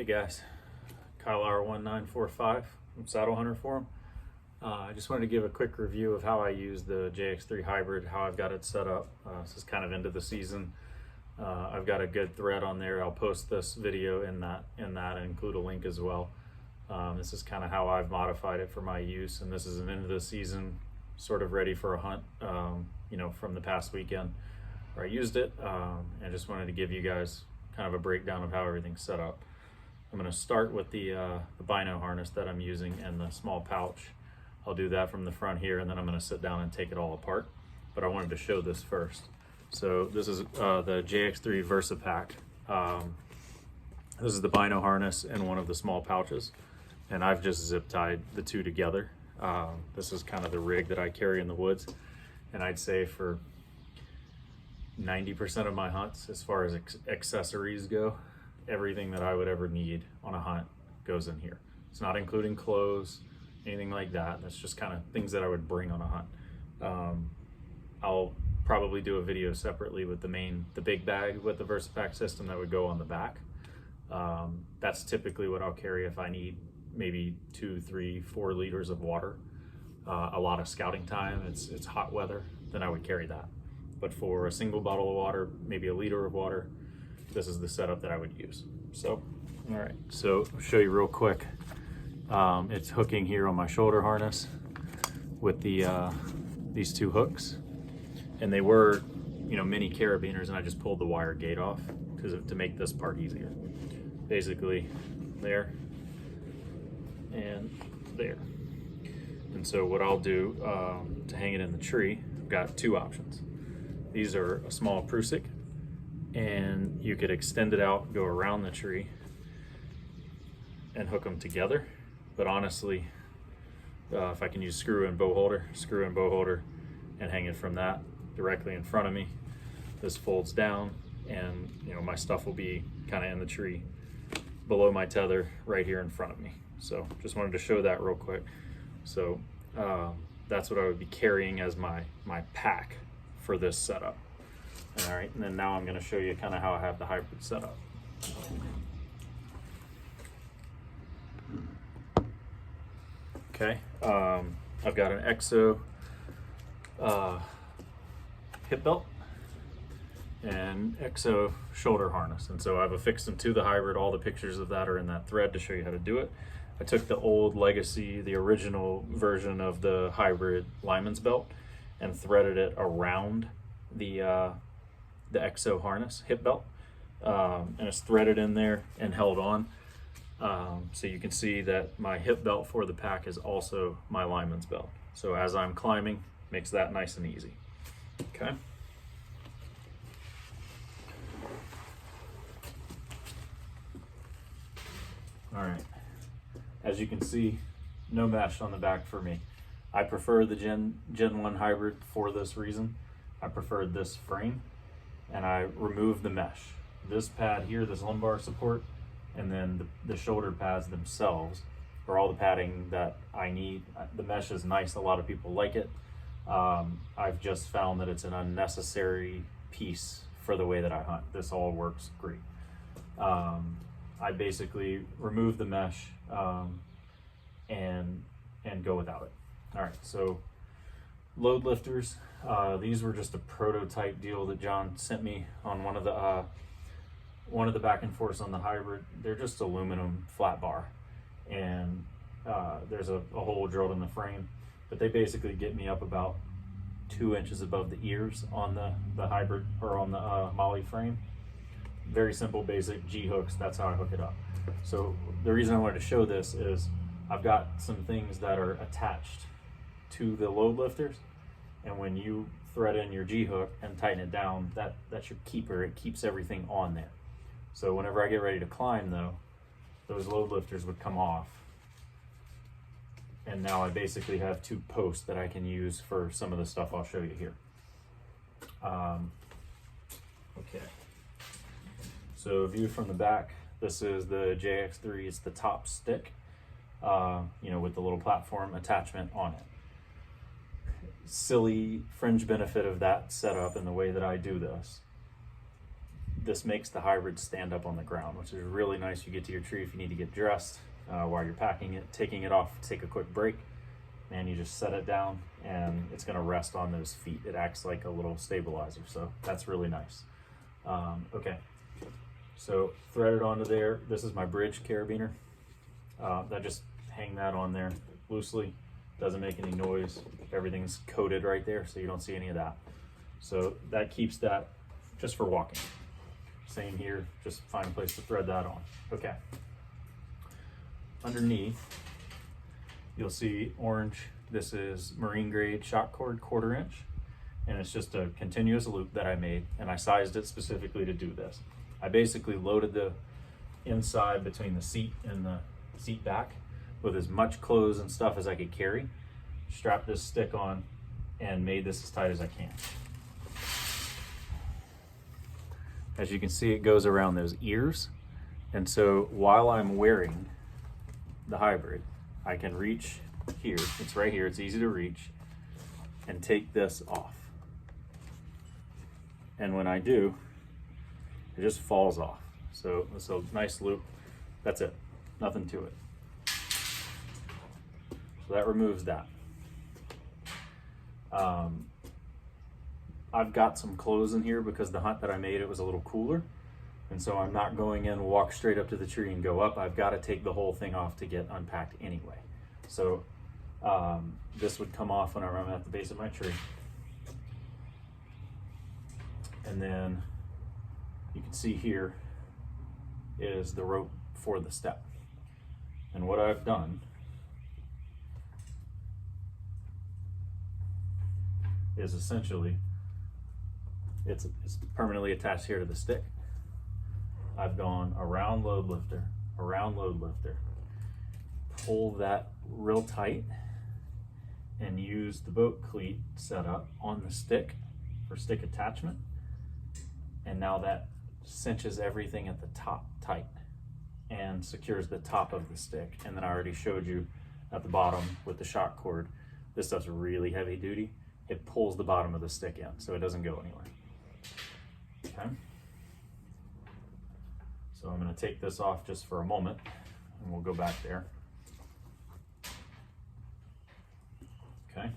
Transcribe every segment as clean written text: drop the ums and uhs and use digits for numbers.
guys, Kyle R1945 from Saddle Hunter Forum. I just wanted to give a quick review of how I use the JX3 Hybrid, how I've got it set up. This is kind of into the season. I've got a good thread on there. I'll post this video in that and include a link as well. This is kind of how I've modified it for my use, and this is an into the season, sort of ready for a hunt, you know, from the past weekend where I used it, and just wanted to give you guys kind of a breakdown of how everything's set up. I'm going to start with the bino harness that I'm using and the small pouch. I'll do that from the front here, and then I'm going to sit down and take it all apart. But I wanted to show this first. So this is the JX3 Versa Pack. This is the bino harness and one of the small pouches, and I've just zip tied the two together. This is kind of the rig that I carry in the woods, and I'd say for 90% of my hunts, as far as accessories go, everything that I would ever need on a hunt goes in here. It's not including clothes, anything like that. That's just kind of things that I would bring on a hunt. I'll probably do a video separately with the big bag with the VersaPack system that would go on the back. That's typically what I'll carry if I need maybe 2, 3, 4 liters of water. A lot of scouting time, it's hot weather, then I would carry that. But for a single bottle of water, maybe a liter of water, this is the setup that I would use. So, all right, so I'll show you real quick. It's hooking here on my shoulder harness with these two hooks, and they were, you know, mini carabiners, and I just pulled the wire gate off to make this part easier. Basically, there and there. And so what I'll do to hang it in the tree, I've got two options. These are a small prusik, and you could extend it out, go around the tree, and hook them together. But honestly, if I can use screw and bow holder, and hang it from that directly in front of me, this folds down, and you know, my stuff will be kind of in the tree below my tether right here in front of me. So just wanted to show that real quick. So that's what I would be carrying as my pack for this setup. All right, and then now I'm going to show you kind of how I have the hybrid set up. Okay, I've got an EXO hip belt and EXO shoulder harness, and so I've affixed them to the hybrid. All the pictures of that are in that thread to show you how to do it. I took the old legacy, the original version of the hybrid lineman's belt, and threaded it around the EXO harness hip belt, and it's threaded in there and held on. So you can see that my hip belt for the pack is also my lineman's belt. So as I'm climbing, makes that nice and easy. Okay. All right. As you can see, no mesh on the back for me. I prefer the Gen1 Hybrid for this reason. I preferred this frame, and I removed the mesh. This pad here, this lumbar support, and then the shoulder pads themselves are all the padding that I need. The mesh is nice, a lot of people like it. I've just found that it's an unnecessary piece for the way that I hunt. This all works great. I basically remove the mesh and go without it. All right, so load lifters. These were just a prototype deal that John sent me on one of the back and forths on the hybrid. They're just aluminum flat bar, and there's a hole drilled in the frame, but they basically get me up about 2 inches above the ears on the hybrid, or on the Molly frame. Very simple, basic G hooks. That's how I hook it up. So the reason I wanted to show this is I've got some things that are attached to the load lifters, and when you thread in your G hook and tighten it down, that's your keeper. It keeps everything on there. So whenever I get ready to climb though, those load lifters would come off, and now I basically have 2 posts that I can use for some of the stuff I'll show you here. Okay, so view from the back, this is the JX3. It's the top stick, you know, with the little platform attachment on it. Silly fringe benefit of that setup and the way that I do this this makes the hybrid stand up on the ground, which is really nice. You get to your tree if you need to get dressed while you're packing it, taking it off, take a quick break, and you just set it down and it's going to rest on those feet. It acts like a little stabilizer, so that's really nice. Okay, so thread it onto there. This is my bridge carabiner. I just hang that on there loosely, doesn't make any noise. Everything's coated right there, so you don't see any of that. So that keeps that just for walking. Same here, just find a place to thread that on. Okay. Underneath, you'll see orange. This is marine grade shock cord, 1/4 inch, and it's just a continuous loop that I made, and I sized it specifically to do this. I basically loaded the inside between the seat and the seat back with as much clothes and stuff as I could carry, strapped this stick on, and made this as tight as I can. As you can see, it goes around those ears, and so while I'm wearing the hybrid, I can reach here, it's right here, it's easy to reach, and take this off. And when I do, it just falls off. So it's a nice loop. That's it, nothing to it. So that removes that. I've got some clothes in here because the hunt that I made, it was a little cooler. And so I'm not going in, walk straight up to the tree and go up. I've got to take the whole thing off to get unpacked anyway. So this would come off whenever I'm at the base of my tree. And then you can see here is the rope for the step. And what I've done is essentially, it's permanently attached here to the stick. I've gone around load lifter, pull that real tight, and use the boat cleat setup on the stick for stick attachment. And now that cinches everything at the top tight and secures the top of the stick. And then I already showed you at the bottom with the shock cord, this stuff's really heavy duty. It pulls the bottom of the stick in, so it doesn't go anywhere. Okay. So I'm going to take this off just for a moment, and we'll go back there. Okay.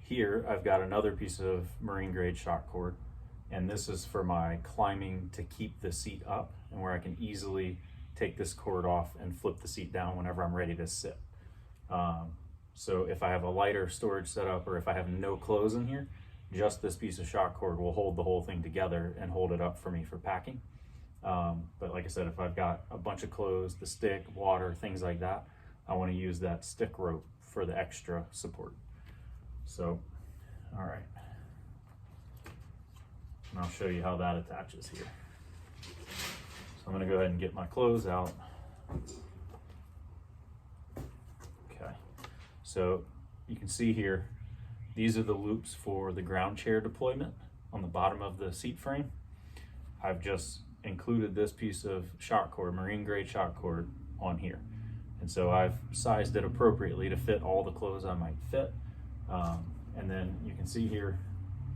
Here I've got another piece of marine grade shock cord, and this is for my climbing to keep the seat up, and where I can easily take this cord off and flip the seat down whenever I'm ready to sit. So if I have a lighter storage setup, or if I have no clothes in here, just this piece of shock cord will hold the whole thing together and hold it up for me for packing. But like I said, if I've got a bunch of clothes, the stick, water, things like that, I want to use that stick rope for the extra support. So, all right. And I'll show you how that attaches here. So I'm going to go ahead and get my clothes out. Okay. So you can see here, these are the loops for the ground chair deployment on the bottom of the seat frame. I've just included this piece of shock cord, marine grade shock cord, on here. And so I've sized it appropriately to fit all the clothes I might fit. And then you can see here,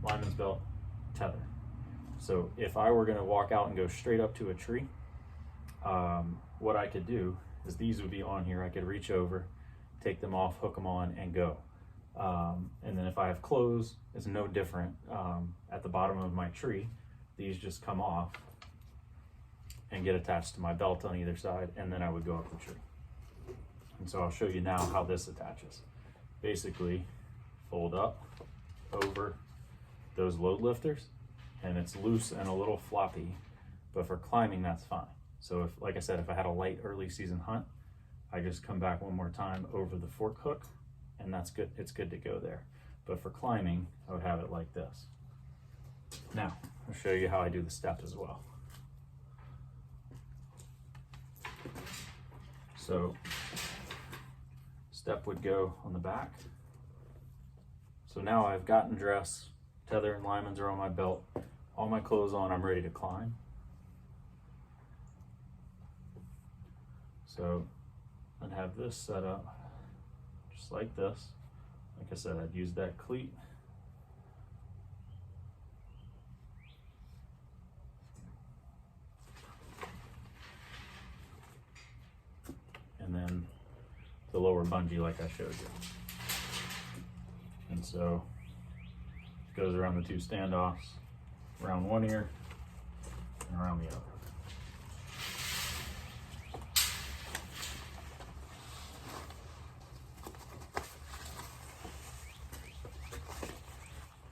lineman's belt, tether. So if I were gonna walk out and go straight up to a tree, what I could do is these would be on here. I could reach over, take them off, hook them on, and go. And then if I have clothes, it's no different. At the bottom of my tree, these just come off and get attached to my belt on either side, and then I would go up the tree. And so I'll show you now how this attaches. Basically, fold up over those load lifters, and it's loose and a little floppy, but for climbing, that's fine. So if, like I said, if I had a light early season hunt, I just come back one more time over the fork hook, and that's good. It's good to go there. But for climbing, I would have it like this. Now, I'll show you how I do the step as well. So, step would go on the back. So now I've gotten dressed, tether and lineman's are on my belt, all my clothes on, I'm ready to climb. So I'd have this set up just like this. Like I said, I'd use that cleat. outboard bungee like I showed you. And so it goes around the two standoffs, around one ear and around the other.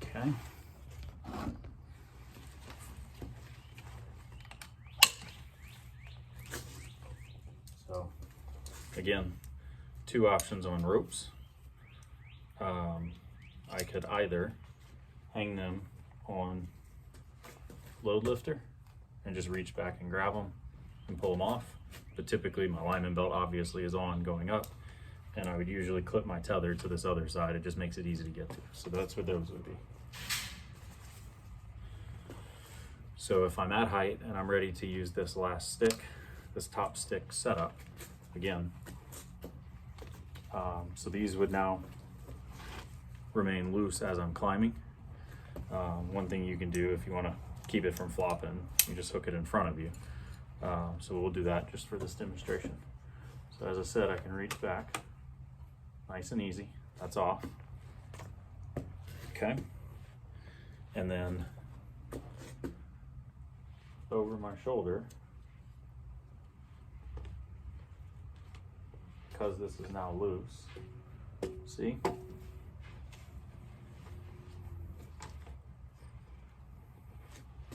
Okay. So again, two options on ropes. I could either hang them on load lifter and just reach back and grab them and pull them off. But typically my lineman belt obviously is on going up, and I would usually clip my tether to this other side. It just makes it easy to get to. So that's what those would be. So if I'm at height and I'm ready to use this last stick, this top stick setup, again, so these would now remain loose as I'm climbing. One thing you can do if you want to keep it from flopping, you just hook it in front of you. So we'll do that just for this demonstration. So as I said, I can reach back, nice and easy. That's off. Okay. And then over my shoulder, because this is now loose, see?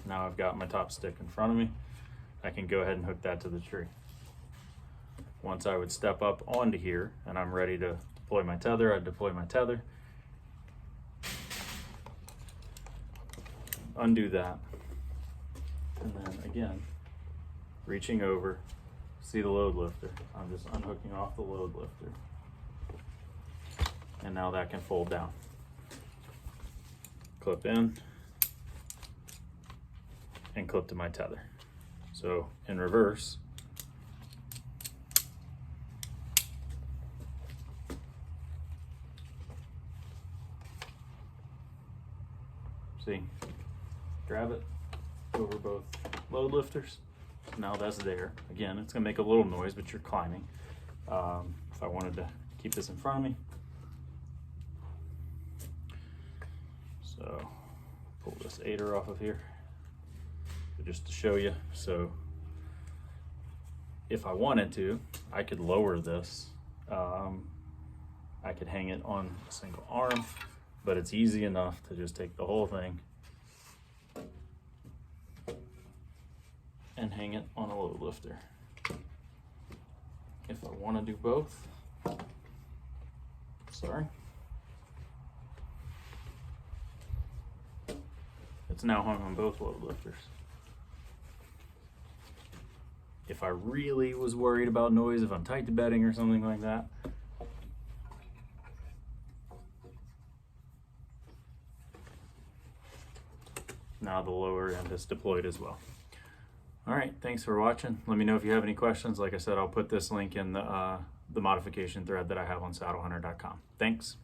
Now I've got my top stick in front of me. I can go ahead and hook that to the tree. Once I would step up onto here and I'm ready to deploy my tether, I'd deploy my tether, undo that, and then again, reaching over, see the load lifter. I'm just unhooking off the load lifter. And now that can fold down. Clip in and clip to my tether. So in reverse, see, grab it over both load lifters. Now that's there. Again, it's gonna make a little noise, but you're climbing. If I wanted to keep this in front of me, so pull this aider off of here just to show you. So if I wanted to, I could lower this. I could hang it on a single arm, but it's easy enough to just take the whole thing and hang it on a load lifter. If I want to do both, sorry, it's now hung on both load lifters. If I really was worried about noise, if I'm tight to bedding or something like that, now the lower end is deployed as well. All right, thanks for watching. Let me know if you have any questions. Like I said, I'll put this link in the modification thread that I have on saddlehunter.com. Thanks.